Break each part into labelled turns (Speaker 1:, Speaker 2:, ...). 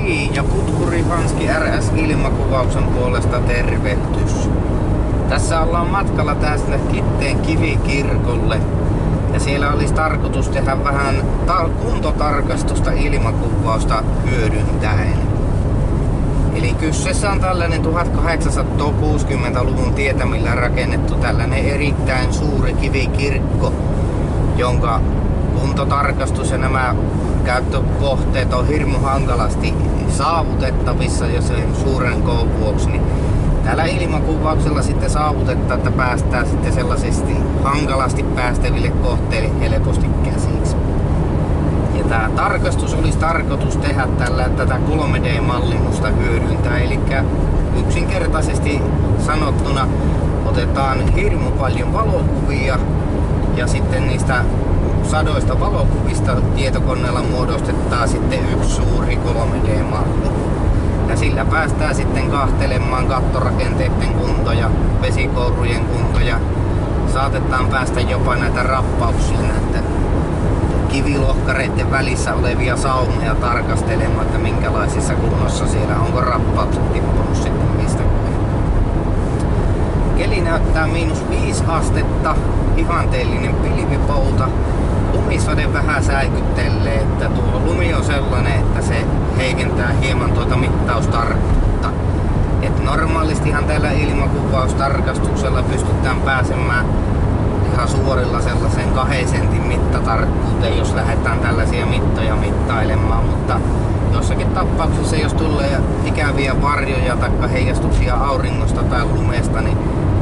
Speaker 1: Kivi ja Putkuri Hanski RS ilmakuvauksen puolesta tervehdys. Tässä ollaan matkalla tästä Kitteen kivikirkolle ja siellä olisi tarkoitus tehdä vähän kuntotarkastusta ilmakuvausta hyödyntäen. Eli kyseessä on tällainen 1860-luvun tietämillä rakennettu tällainen erittäin suuri kivikirkko, jonka kuntotarkastus ja nämä käyttökohteet on hirmu hankalasti saavutettavissa jo sen suuren koon vuoksi. Niin tällä ilmakuvauksella sitten saavutetaan, että päästään sitten sellaisesti hankalasti päästäville kohteille helposti käsiksi. Ja tämä tarkastus olisi tarkoitus tehdä tätä 3D-mallinnusta hyödyntää, eli yksinkertaisesti sanottuna otetaan hirmu paljon valokuvia ja sitten niistä sadoista valokuvista tietokoneella muodostetaan sitten yksi suuri 3D-malli. Ja sillä päästään sitten kahtelemaan kattorakenteiden kuntoja, vesikourujen kuntoja. Saatetaan päästä jopa näitä rappauksia, näitä kivilohkareiden välissä olevia saumoja tarkastelemaan, että minkälaisissa kunnossa siellä, onko rappaukset tippunut sitten mistä. Keli näyttää -5 astetta, ihanteellinen pilvipouta. Lumisade vähän säikyttelee, että tuo lumi on sellainen, että se heikentää hieman tuota mittaustarkkuutta. Et normaalistihan tällä ilmakuvaustarkastuksella pystytään pääsemään ihan suorilla sellaisen 2 sentin mittatarkkuuteen, jos lähdetään tällaisia mittoja mittailemaan, mutta jossakin tapauksessa, jos tulee ikäviä varjoja tai heijastuksia auringosta tai lumesta, niin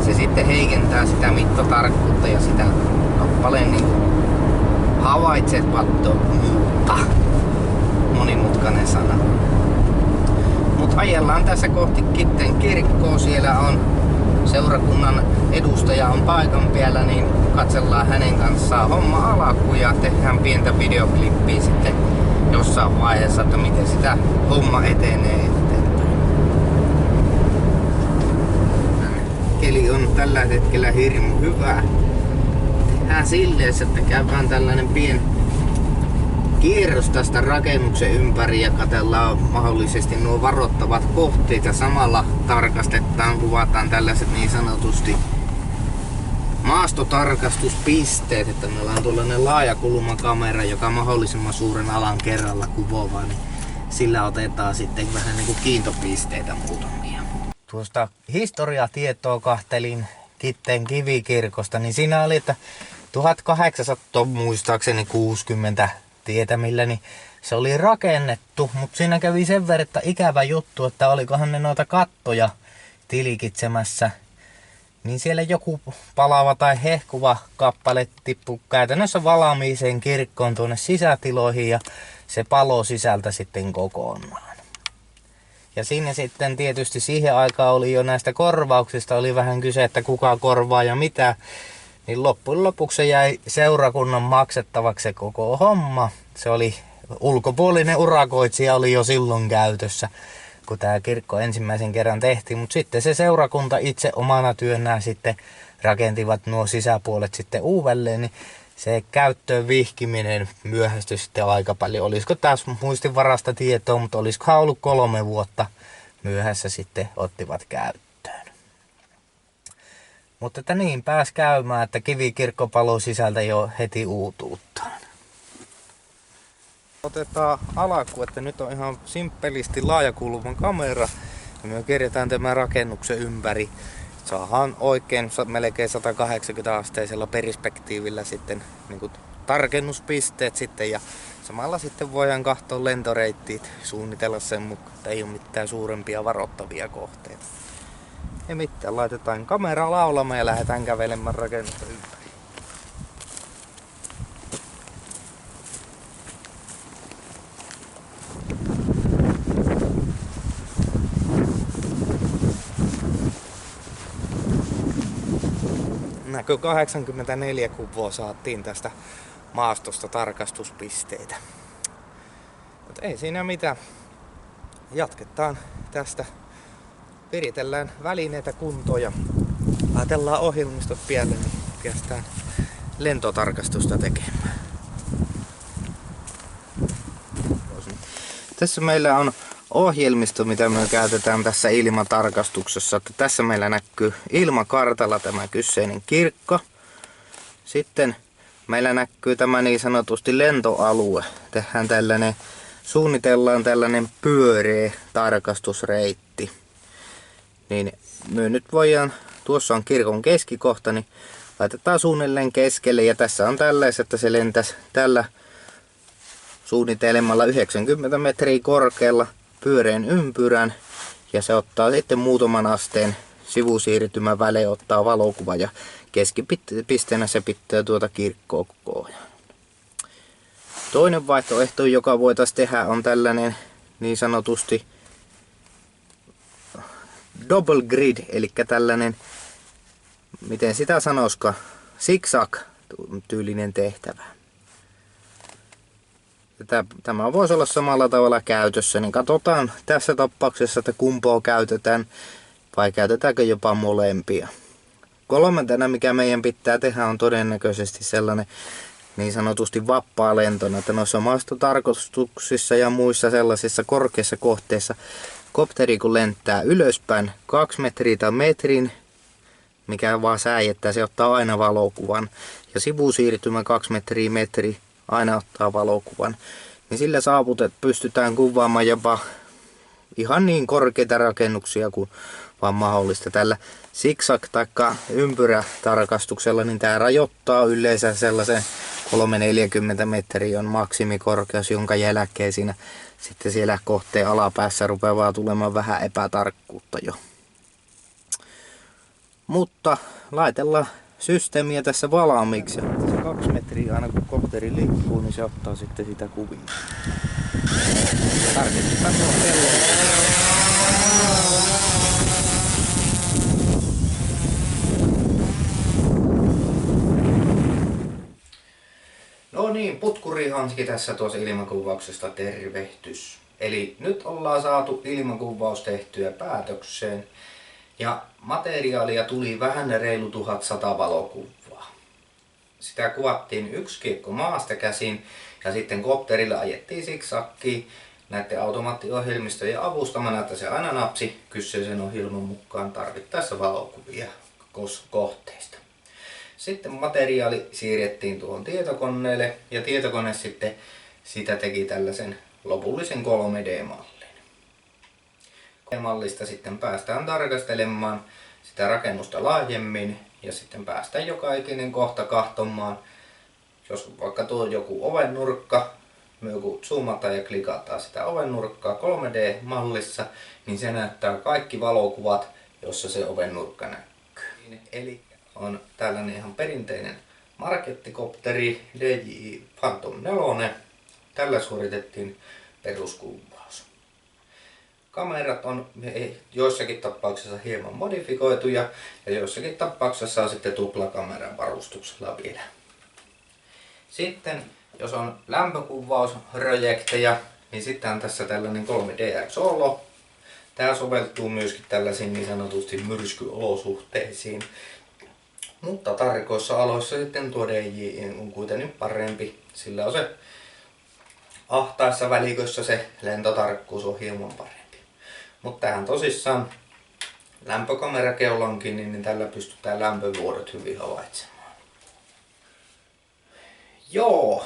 Speaker 1: se sitten heikentää sitä mittatarkkuutta ja sitä kappaleen niin havaitsemattomuutta. Monimutkainen sana. Mut ajellaan tässä kohti Kitteen kirkkoa. Siellä on seurakunnan edustaja on paikan päällä, niin katsellaan hänen kanssaan homma alkuun ja tehdään pientä videoklippiä sitten jossain vaiheessa, että miten sitä homma etenee eteenpäin. Keli on tällä hetkellä hirmu hyvä. Tehdään silleen, että käydään tällainen pieni kierros tästä rakennuksen ympäri ja katsellaan mahdollisesti nuo varoittavat kohteet ja samalla tarkastetaan, kuvataan tällaiset niin sanotusti maastotarkastuspisteet, että meillä on tuollainen laajakulmakamera, joka mahdollisimman suuren alan kerralla kuvaava, niin sillä otetaan sitten vähän niin kuin kiintopisteitä muutamia. Tuosta historiatietoa kahtelin Kitteen kivikirkosta, niin siinä oli, että 1800 muistaakseni 60 tietämillä, niin se oli rakennettu, mutta siinä kävi sen verran, että ikävä juttu, että olikohan ne noita kattoja tilkitsemässä, niin siellä joku palava tai hehkuva kappale tippui käytännössä valmiiseen kirkkoon tuonne sisätiloihin ja se palo sisältä sitten kokonaan. Ja siinä sitten tietysti siihen aikaan oli jo näistä korvauksista, oli vähän kyse, että kuka korvaa ja mitä. Niin loppujen lopuksi se jäi seurakunnan maksettavaksi se koko homma. Se oli ulkopuolinen urakoitsija oli jo silloin käytössä, kun tämä kirkko ensimmäisen kerran tehtiin. Mutta sitten se seurakunta itse omana työnään sitten rakentivat nuo sisäpuolet sitten uudelleen. Niin se käyttöön vihkiminen myöhästyi sitten aika paljon. Olisiko taas muistinvarasta tietoa, mutta olisikohan ollut 3 vuotta myöhässä sitten ottivat käyttöön. Mutta että niin pääsi käymään, että kivikirkko paloi sisältä jo heti uutuuttaan. Otetaan alkuun, että nyt on ihan simppelisti laajakulman kamera ja me kerätään tämän rakennuksen ympäri. Saadaan oikein melkein 180-asteisella perspektiivillä sitten niin kuin tarkennuspisteet sitten ja samalla sitten voidaan katsoa lentoreittiit, suunnitella sen mukaan, että ei ole mitään suurempia varoittavia kohteita. Ei mitään, laitetaan kamera laulamaan ja lähdetään kävelemään rakennusta ympäri. Näkö 84 kuvaa saatiin tästä maastosta tarkastuspisteitä. Mutta ei siinä mitään. Jatketaan tästä. Viritellään välineitä kuntoon ja laitellaan ohjelmistot pialle, niin päästään lentotarkastusta tekemään. Tässä meillä on ohjelmisto, mitä me käytetään tässä ilmatarkastuksessa. Että tässä meillä näkyy ilmakartalla tämä kyseinen kirkko. Sitten meillä näkyy tämä niin sanotusti lentoalue. Suunnitellaan tällainen pyöreä tarkastusreitti. Niin me nyt voidaan, tuossa on kirkon keskikohta, niin laitetaan suunnilleen keskelle. Ja tässä on tällaiset, että se lentäisi tällä suunnitelmalla 90 metriä korkealla pyöreän ympyrän. Ja se ottaa sitten muutaman asteen sivusiirtymän välein ottaa valokuva ja keskipisteenä se pitää tuota kirkkoa koko ajan. Toinen vaihtoehto, joka voitaisiin tehdä, on tällainen niin sanotusti double grid, eli tällainen, miten sitä sanoisiko, zigzag tyylinen tehtävä. Tämä voisi olla samalla tavalla käytössä, niin katsotaan tässä tapauksessa, että kumpaa käytetään vai käytetäänkö jopa molempia. Kolmantena, mikä meidän pitää tehdä, on todennäköisesti sellainen niin sanotusti vapaa lentona, että noissa maastotarkastuksissa ja muissa sellaisissa korkeissa kohteissa kopteri kun lentää ylöspäin 2 metriä tai metrin, mikä vaan säijettää, se ottaa aina valokuvan. Ja sivusiirtymä 2 metriä metri aina ottaa valokuvan. Niin sillä pystytään kuvaamaan jopa ihan niin korkeita rakennuksia kuin vaan mahdollista. Tällä zigzag- tai ympyrätarkastuksella niin tämä rajoittaa yleensä sellaisen 340 metriä on maksimikorkeus, jonka jälkeen siinä sitten siellä kohteen alapäässä rupeaa tulemaan vähän epätarkkuutta jo. Mutta laitellaan systeemiä tässä valmiiksi. Se 2 metriä aina kun kopteri liikkuu, niin se ottaa sitten sitä kuvia. Tarkistetaan tuo kello. No niin, Putkurihanski tässä tuossa ilmakuvauksesta tervehtys. Eli nyt ollaan saatu ilmakuvaus tehtyä päätökseen. Ja materiaalia tuli vähän reilu 1100 valokuvaa. Sitä kuvattiin yksi kiekko maasta käsin ja sitten kopterilla ajettiin siksakkiin näiden automaattiohjelmistojen avustamana, että se aina napsi kyseisen ohjelman mukaan tarvittaessa valokuvia kohteista. Sitten materiaali siirrettiin tuohon tietokoneelle ja tietokone sitten sitä teki tällaisen lopullisen 3D-mallin. Mallista sitten päästään tarkastelemaan sitä rakennusta laajemmin ja sitten päästään joka ikinen kohta katsomaan. Jos vaikka tuo joku ovennurkka, me joku zoomataan ja klikataan sitä ovennurkkaa 3D-mallissa, niin se näyttää kaikki valokuvat, jossa se ovennurkka näkyy. Eli on tällainen ihan perinteinen markettikopteri DJI Phantom 4. Tällä suoritettiin peruskuvaus. Kamerat on joissakin tapauksissa hieman modifikoituja ja joissakin tapauksissa on sitten tuplakameran varustuksella vielä. Sitten jos on lämpökuvausprojekteja, niin sitten on tässä tällainen 3DR Solo. Tämä soveltuu myöskin tällaisiin niin sanotusti myrskyolosuhteisiin. Mutta tarkoissa aloissa sitten tuo DJI on kuitenkin parempi, sillä on se ahtaissa välikössä se lentotarkkuus on hieman parempi. Mutta tähän tosissaan lämpökamerakeulankin, niin tällä pystytään lämpövuodot hyvin havaitsemaan. Joo,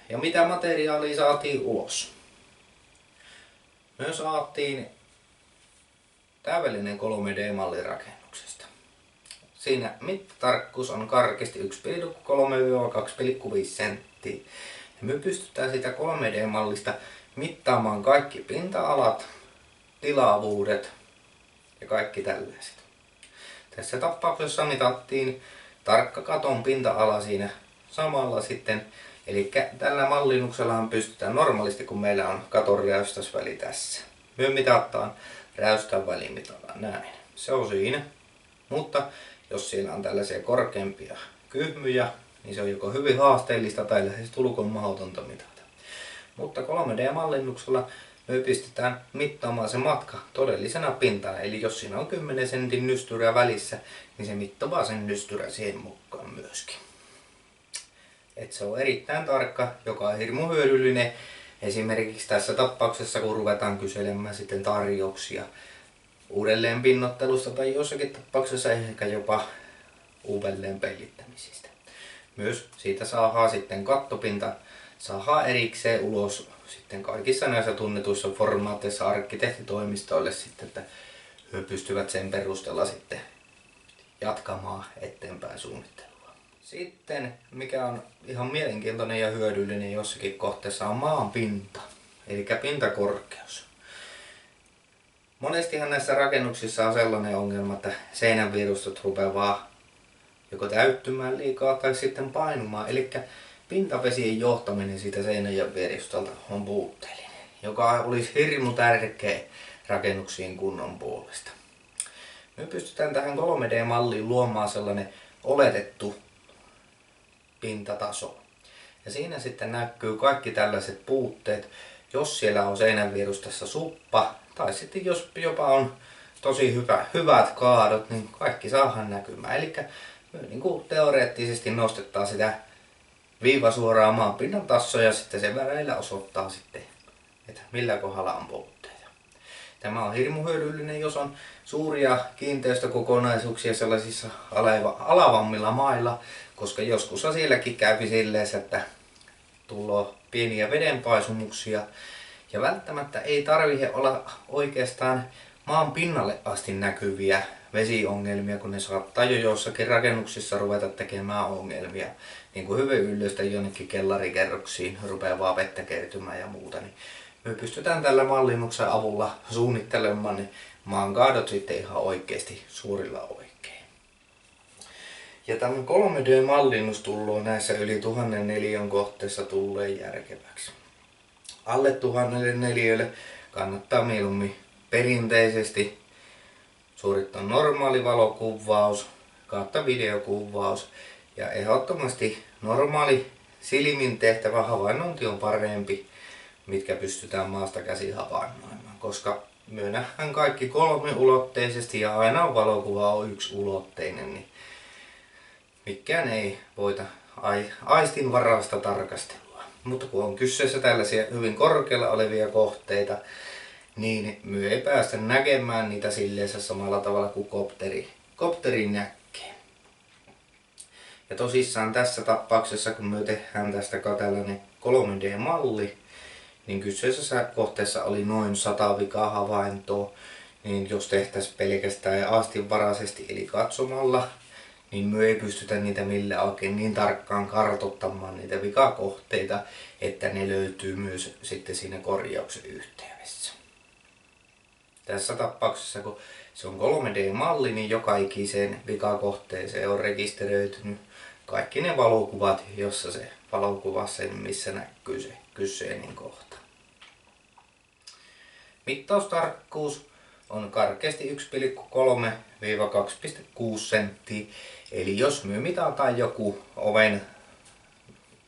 Speaker 1: ja mitä materiaalia saatiin ulos? Me saatiin täydellinen 3D-malli rakennuksesta. Siinä mittatarkkuus on karkeasti 1,3-2,5 senttiä. Ja me pystytään sitä 3D-mallista mittaamaan kaikki pinta-alat, tilavuudet ja kaikki tällaiset. Tässä tapauksessa mitattiin tarkka katon pinta-ala siinä samalla sitten. Eli tällä mallinnuksellahan pystytään normaalisti, kun meillä on katon räystäysväli tässä. Me mitataan räystän välimitalla näin. Se on siinä. Mutta jos siellä on tällaisia korkeampia kyhmyjä, niin se on joko hyvin haasteellista tai lähes tulkoon mahdotonta mitata. Mutta 3D-mallinnuksella me pystytään mittaamaan se matka todellisena pintana. Eli jos siinä on 10 sentin nystyrä välissä, niin se mittaa sen nystyrä siihen mukaan myöskin. Et se on erittäin tarkka, joka on hirmu hyödyllinen Esimerkiksi tässä tapauksessa, kun ruvetaan kyselemään sitten tarjouksia uudelleen pinnottelusta tai jossakin tapauksessa ehkä jopa uudelleen pellittämisistä. Myös siitä saadaan sitten kattopinta saadaan erikseen ulos sitten kaikissa näissä tunnetuissa formaateissa arkkitehtitoimistoille sitten, että he pystyvät sen perusteella sitten jatkamaan eteenpäin suunnittelua. Sitten, mikä on ihan mielenkiintoinen ja hyödyllinen jossakin kohteessa, on maan pinta, eli pintakorkeus. Monestihan näissä rakennuksissa on sellainen ongelma, että seinänvierustot rupeaa vaan joko täyttymään liikaa tai sitten painumaan. Eli pintavesien johtaminen siitä seinän vierustolta on puutteellinen, joka olisi hirmu tärkeä rakennuksien kunnon puolesta. Me pystytään tähän 3D-malliin luomaan sellainen oletettu pintataso. Ja siinä sitten näkyy kaikki tällaiset puutteet, jos siellä on seinänvierustassa suppa, tai sitten jos jopa on tosi hyvät kaadot, niin kaikki saadaan näkymään. Eli niin kuin teoreettisesti nostetaan sitä viivasuoraa maanpinnan tasoa ja sitten se väreillä osoittaa sitten, että millä kohdalla on puutteita. Tämä on hirmu hyödyllinen, jos on suuria kiinteistökokonaisuuksia sellaisissa alavammilla mailla, koska joskus sielläkin käy silleen, että tulee pieniä vedenpaisumuksia ja välttämättä ei tarvitse olla oikeastaan maan pinnalle asti näkyviä vesiongelmia, kun ne saattaa jo jossakin rakennuksissa ruveta tekemään ongelmia. Niin kuin hyvin yllystä jonnekin kellarikerroksiin rupeaa vaan vettä kertymään ja muuta. Niin me pystytään tällä mallinnuksen avulla suunnittelemaan ne maankaadot sitten ihan oikeasti suurilla oikein. Ja tämä 3D-mallinnus tullut näissä yli 1000 neliön kohteessa tulleen järkeväksi. Alle 1000 neliölle kannattaa mieluummin perinteisesti suorittaa normaali valokuvaus kautta videokuvaus. Ja ehdottomasti normaali silmin tehtävä havainnointi on parempi, mitkä pystytään maasta käsin havainnoimaan. Koska me nähdään kaikki kolmiulotteisesti ja aina valokuva on yksiulotteinen, niin mikään ei voita aistin varasta tarkastelua. Mutta kun on kyseessä tällaisia hyvin korkealla olevia kohteita, niin me ei päästä näkemään niitä silleensä samalla tavalla kuin kopteri näkee. Ja tosissaan tässä tapauksessa, kun me tehdään tästä tällainen 3D-malli, niin kyseisessä kohteessa oli noin 100 vikahavaintoa. Niin jos tehtäisiin pelkästään aastinvaraisesti eli katsomalla, niin me ei pystytä niitä millään oikein niin tarkkaan kartoittamaan niitä vikakohteita, että ne löytyy myös sitten siinä korjauksen yhteydessä. Tässä tapauksessa, kun se on 3D-malli, niin joka ikiseen vikakohteeseen on rekisteröitynyt kaikki ne valokuvat, jossa se valokuva sen, missä näkyy se kyseinen kohta. Mittaustarkkuus on karkeasti 1,3-2,6 senttiä. Eli jos me mitataan joku oven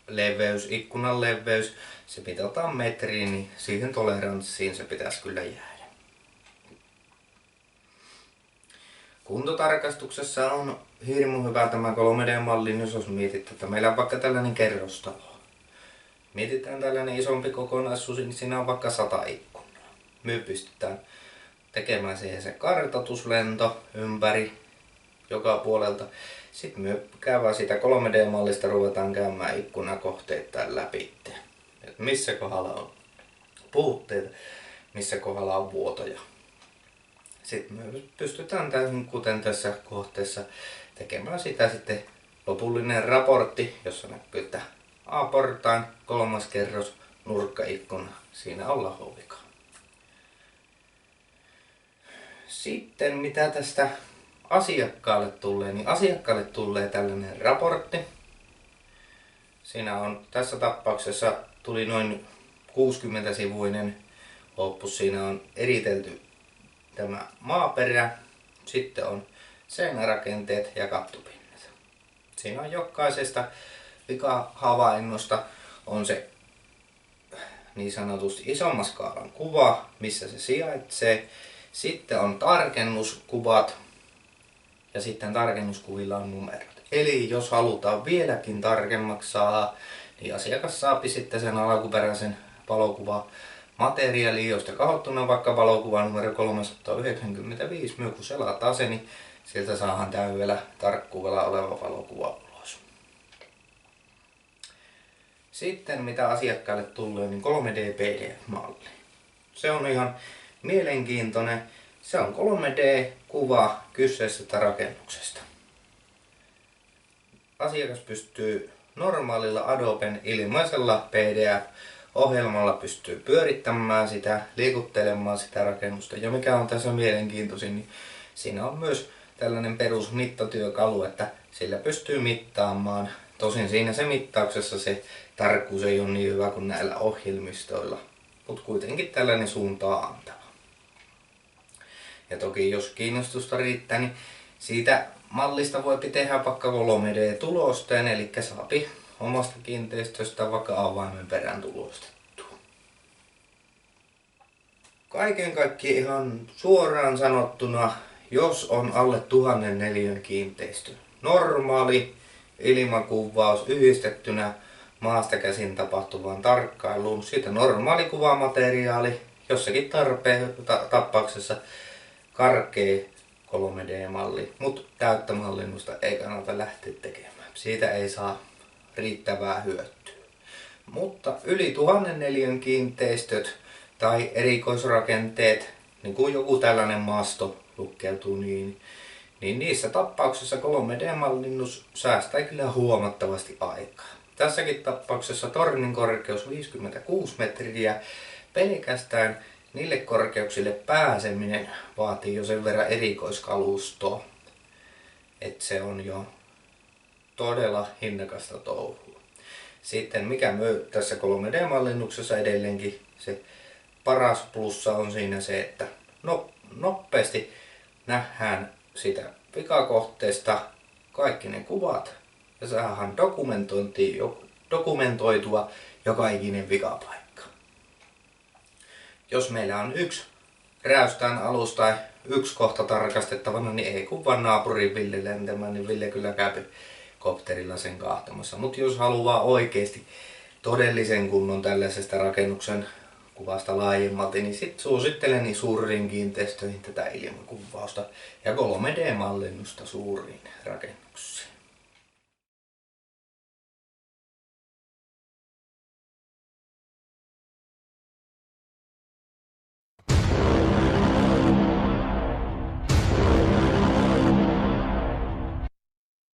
Speaker 1: leveys, ikkunan leveys, se mitataan metriin, niin siihen toleranssiin se pitäisi kyllä jäädä. Kuntotarkastuksessa on hirmu hyvä tämä 3D-malli, jos mietitään, että meillä on vaikka tällainen kerrostalo. Mietitään tällainen isompi kokonaisuus, niin siinä on vaikka 100 ikkunaa. Me pystytään tekemään siihen se kartoituslento ympäri joka puolelta. Sitten me käydään siitä 3D-mallista, ruvetaan käymään ikkunakohteittain läpi. Et missä kohdalla on puutteita, missä kohdalla on vuotoja. Sitten me pystytään tämän, kuten tässä kohteessa, tekemään sitä sitten lopullinen raportti, jossa näkyy, että A-portaan 3. kerros, nurkkaikkuna, siinä on lahovika. Sitten mitä tästä asiakkaalle tulee, niin asiakkaalle tulee tällainen raportti. Siinä on tässä tapauksessa tuli noin 60-sivuinen opus. Siinä on eritelty tämä maaperä, sitten on seinärakenteet ja kattopinnat. Siinä on jokaisesta vikahavainnosta on se niin sanotusti isomman skaalan kuva, missä se sijaitsee. Sitten on tarkennuskuvat ja sitten tarkennuskuvilla on numerot. Eli jos halutaan vieläkin tarkemmaksi saada, niin asiakas saa sitten sen alkuperäisen valokuvamateriaalia, josta katsottuna vaikka valokuva numero 395, kun selataan se, niin sieltä saadaan täydellä tarkkuudella oleva valokuva ulos. Sitten mitä asiakkaalle tulee, niin 3D PDF-malli. Se on ihan mielenkiintoinen. Se on 3D-kuva kyseisestä rakennuksesta. Asiakas pystyy normaalilla Adoben ilmaisella PDF-ohjelmalla pystyy pyörittämään sitä, liikuttelemaan sitä rakennusta. Ja mikä on tässä mielenkiintoisin, niin siinä on myös tällainen perusmittatyökalu, että sillä pystyy mittaamaan. Tosin siinä se mittauksessa se tarkkuus ei ole niin hyvä kuin näillä ohjelmistoilla, mutta kuitenkin tällainen suuntaa antava. Ja toki jos kiinnostusta riittää, niin siitä mallista voi tehdä vaikka 3D-tulosteen, eli saapi omasta kiinteistöstä vaikka avaimen perään tulostettua. Kaiken kaikkiaan ihan suoraan sanottuna, jos on alle 1000 neliön kiinteistö, normaali ilmakuvaus yhdistettynä maasta käsin tapahtuvaan tarkkailuun, siitä normaali kuvamateriaali, jossakin tapauksessa karkea 3D-malli, mutta täyttä mallinnusta ei kannata lähteä tekemään. Siitä ei saa riittävää hyötyä. Mutta yli 1000 neliön kiinteistöt tai erikoisrakenteet, niin kuin joku tällainen maasto lukkeutuu niin niissä tapauksissa 3D-mallinnus säästää kyllä huomattavasti aikaa. Tässäkin tapauksessa tornin korkeus 56 metriä. Pelkästään niille korkeuksille pääseminen vaatii jo sen verran erikoiskalustoa, että se on jo todella hinnakasta touhua. Sitten mikä tässä 3D-mallinnuksessa edelleenkin se paras plussa on siinä se, että nopeasti nähdään sitä vikakohteesta kaikki ne kuvat ja saadaan dokumentoitua joka ikinen vikapaikka. Jos meillä on yksi räystään alus tai yksi kohta tarkastettavana, niin ei kun vaan naapurin Ville lentämään, niin Ville kyllä käy kopterilla sen kahtamassa. Mutta jos haluaa oikeasti todellisen kunnon tällaisesta rakennuksen kuvasta laajemmalti, niin sit suosittelen niin suuriin kiinteistöihin tätä ilmakuvausta ja 3D-mallinnusta suuriin rakennuksiin.